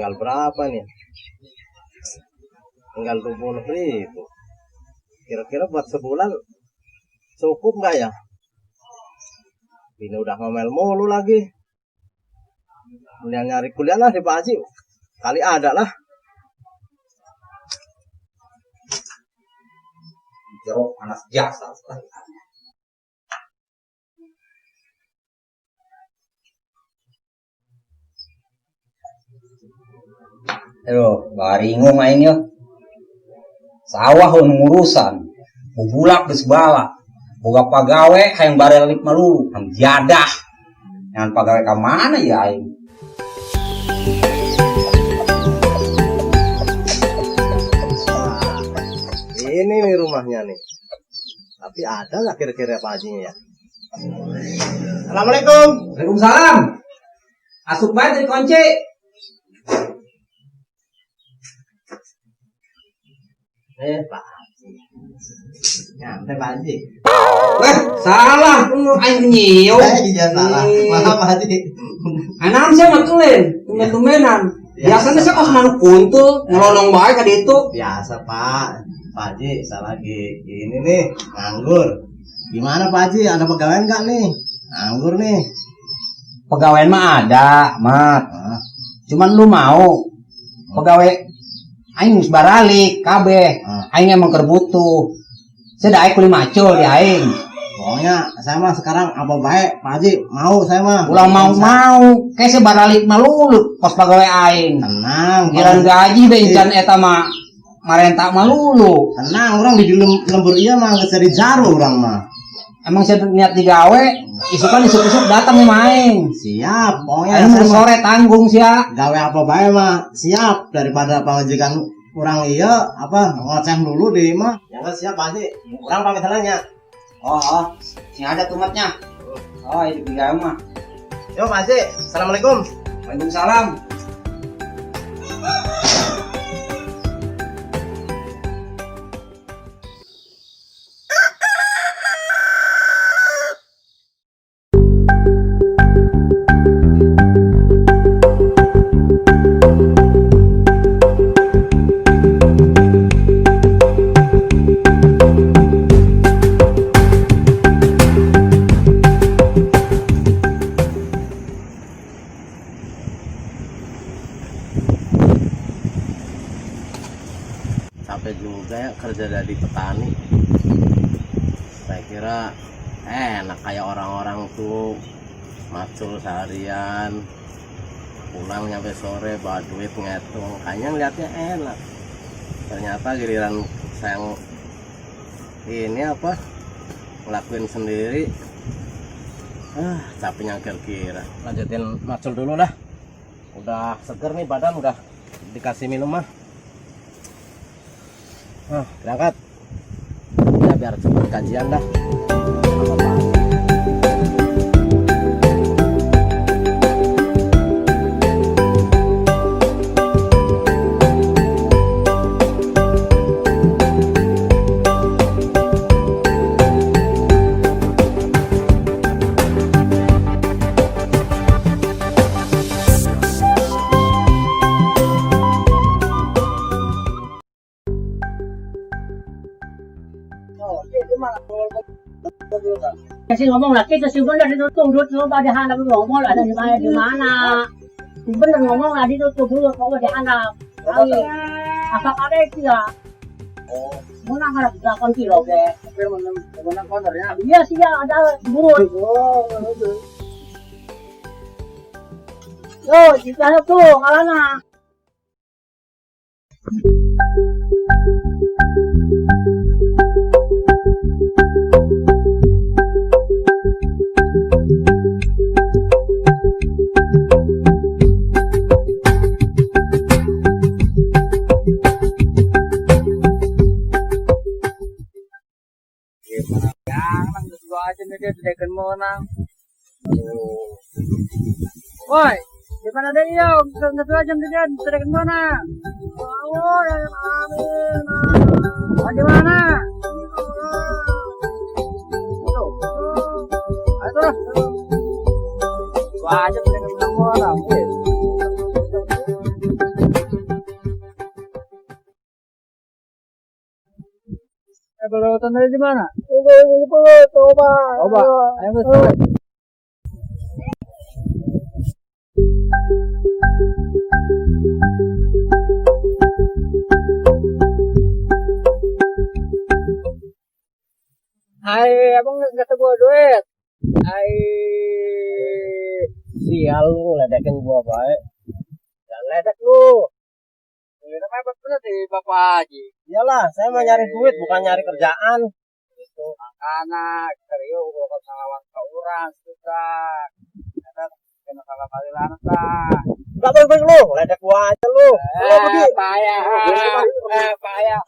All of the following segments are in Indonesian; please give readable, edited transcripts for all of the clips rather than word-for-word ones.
tinggal berapa nih? Tinggal 20.000. Kira-kira buat sebulan cukup nggak ya? Ini udah ngomel mulu lagi. Kemudian nyari kuliah lah di Pak Haji. Kali ada lah. Jeruk panas jasa. Aduh, baringung aing yo. Sawah ngurusan. Bubulak geus bala. Boga pagawe hayang barelik malu, ham jadah. Ngan pagawe ka mana ya aing? Ini nih rumahnya nih. Tapi ada nggak kira-kira Pak Hajinya ya? Assalamualaikum. Waalaikumsalam. Asup bae dari kunci. Pak Haji. Nyampe Pak Haji. Salah, aing nyiu. Iya salah. Maaf Pak Haji. Anam saya matulen, tumen-tumenan. Biasanya saya kos manuk kuntul, ngelonong bae ka ditu. Biasa Pak. Pak Haji, saya lagi ini nih nganggur. Gimana Pak Haji? Ada pegawai nggak nih? Nganggur nih. Pegawai mah ada, Mat. Cuman lu mau pegawai aing geus baralik kabeh. Aing emang keur butuh. Saya da kuli macul di aing. Pokoknya saya mah sekarang apa baik Pak Haji mau saya mah. Ulah mau kayak saya baralik malulu pos pegawai aing. Tenang. Giran gaji bencan eta mah marenta malulu. Tenang, orang di lembur iya mah geus dari jaru orang mah. Emang saya niat digawe, isukan isuk-isuk datang nih main. Siap, pokoknya saya sore tanggung sia. Gawe apa bae mah siap daripada pamajikan kurang iya apa ngoceh dulu deh mah. Ya enggak siap Pak Haji. Kurang pamit nanya. Oh, sing ada tumatnya. Oh, ini digawe mah. Yo Pak Haji, assalamualaikum. Waalaikumsalam. Capek juga ya kerja dari petani. Saya kira enak kayak orang-orang tuh macul seharian, pulang nyampe sore bawa duit ngitung. Kayaknya ngeliatnya enak. Ternyata giliran saya ini apa ngelakuin sendiri, capeknya kira-kira. Lanjutin macul dulu lah. Udah seger nih badan, udah dikasih minum mah. Berangkat ya biar cepat kajian dah. Kasi ngomong lagi, terus bener ditutup dulu pada handap ngomong lah di mana. Bener ngomong lah ditutup dulu kalau dihandap. Apa ada dia? Oh, mana harap belakang kilo deh. Mana konternya? Iya sih ya ada burut. Yo, kita tuh kalana. Tekan mo nang. Woi, di mana dia yo? Satu jam dia tekan mo na. Oh, ya amin. Di mana? Ayo. Wah, jam tekan mo na. Jembatan dari di mana? Coba. Coba. Ayo betul. Hai, abang nggak sebuah duit. Hai, Sial lu ledekin gua baik. Jangan ledek lu. ini namanya betul sih Bapak Haji. Iyalah, saya mau nyari duit bukan nyari kerjaan. Itu anak serius kalau salawan ke orang susah. Ada kena salah kali lana lah. Enggak baik lu, ledek gua aja lu. Lu pergi. Payah. Payah.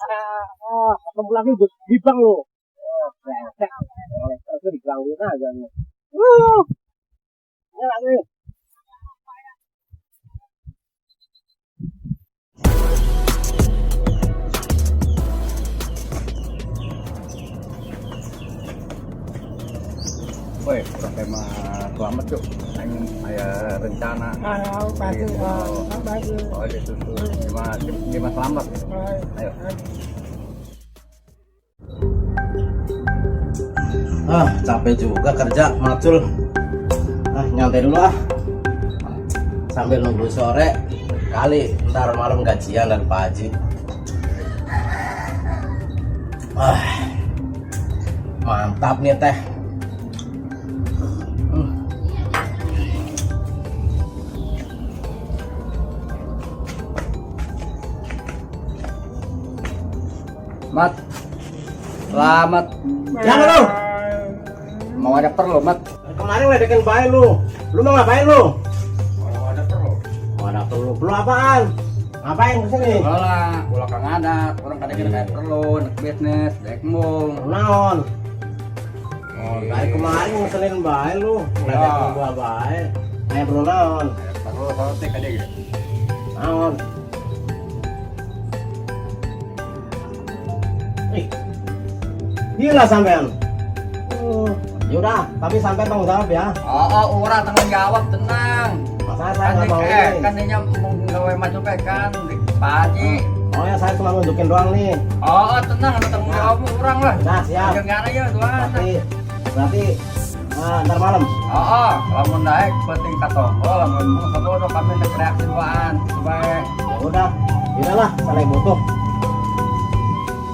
Ketemu lagi dibang lu. Brengsek. Itu digangguin aja nih. Ini lagi. Woi, tema selamat yuk. Saya rencana. Oh, itu lima selamat. Ayo. Capek juga kerja, macul. Nyantai dulu ah. Sambil nunggu sore, kali ntar malam gajian dari Pak Haji. Mantap nih teh. Mat, selamat. Jangan lu. Mau ada perlu, Mat. Kemarin ledekin bayi lu. Lu mau ngapain lu? Mau ada perlu. Mau ada perlu. Perlu apaan? Ngapain kesini? Bola kang adat. Orang kadang kayak perlu, nak bisnis, dekmung. Naon? Dari kemarin ngeselin bayi lu. Ledekin gua bayi. Kayak perlu naon? Perlu sotek aja gitu. Naon? Gila sampean. Yaudah, tapi sampai tanggung jawab ya. Orang tanggung jawab, tenang. Masa saya nggak mau ini. Kan dia mau gawe maju kan, Pak Haji. Oh ya, saya cuma nunjukin doang nih. Tenang, ada tanggung jawab orang lah. Nah, siap. Jangan aja tuan. Berarti ntar malam. Kalau mau naik penting kata. Lamun mau udah kami nak reaksi doaan supaya. Ya udah, yaudahlah, saya butuh.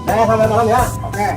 Saya sampai malam ya. Oke.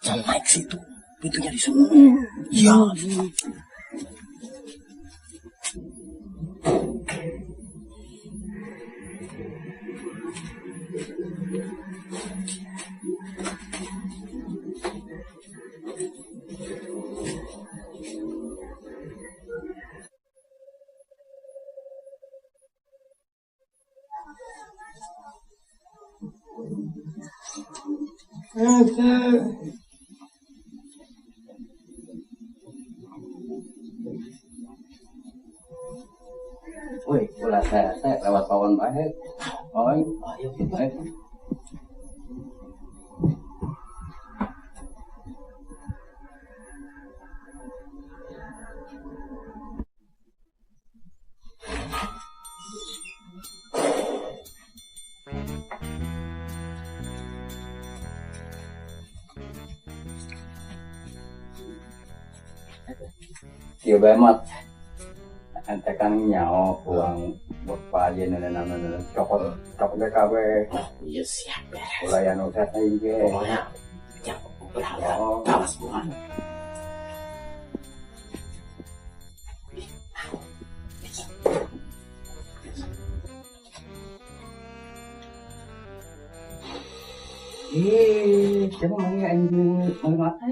Jangan naik situ, pintunya di sana. Iya. Wih, ulah saya lewat kawan baik. Ayo kita. Iya bemat, ente kan nyawa uang buat pajen nenek cokot BKB. Iya siap beres. Ulayan uset aja. Pokoknya jangan berharap. Awas bukan. Coba mana anjing mata.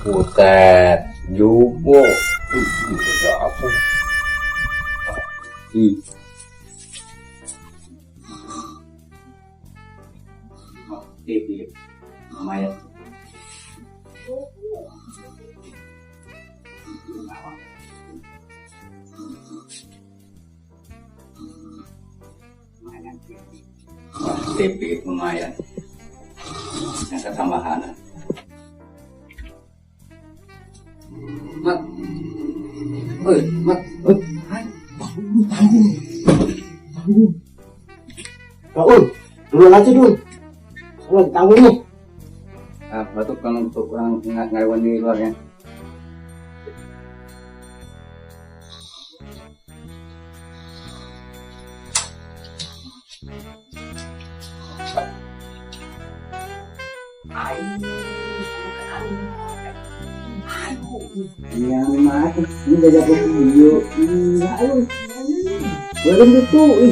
Butet, Jubo. Udah apa? Ih. Tip, lumayan. Tip lumayan. Yang ketambahan. Mat. Mat. Raul, dulu aja dulu. Kalau ditanggung nih. Batuk kan untuk orang ngelawan di luar ya. Yang mati, ini udah jatuh video. Ayo, belum gitu. Ayo.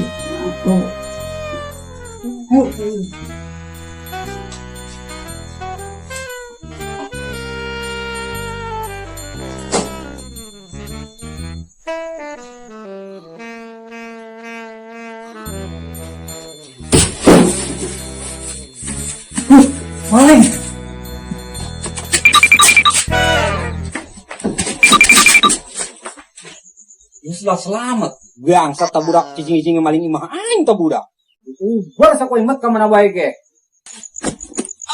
Maling. Ya sudah selamat. Bangsat taburak cicing-cicing maling imah aing taburak. Ubar sa ko imat ka mana bae ke.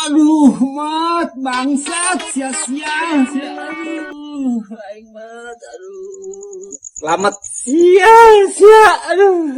Aduh, mat bangsat sia-sia. Aduh, aing mat aduh. Selamat sia-sia. Aduh,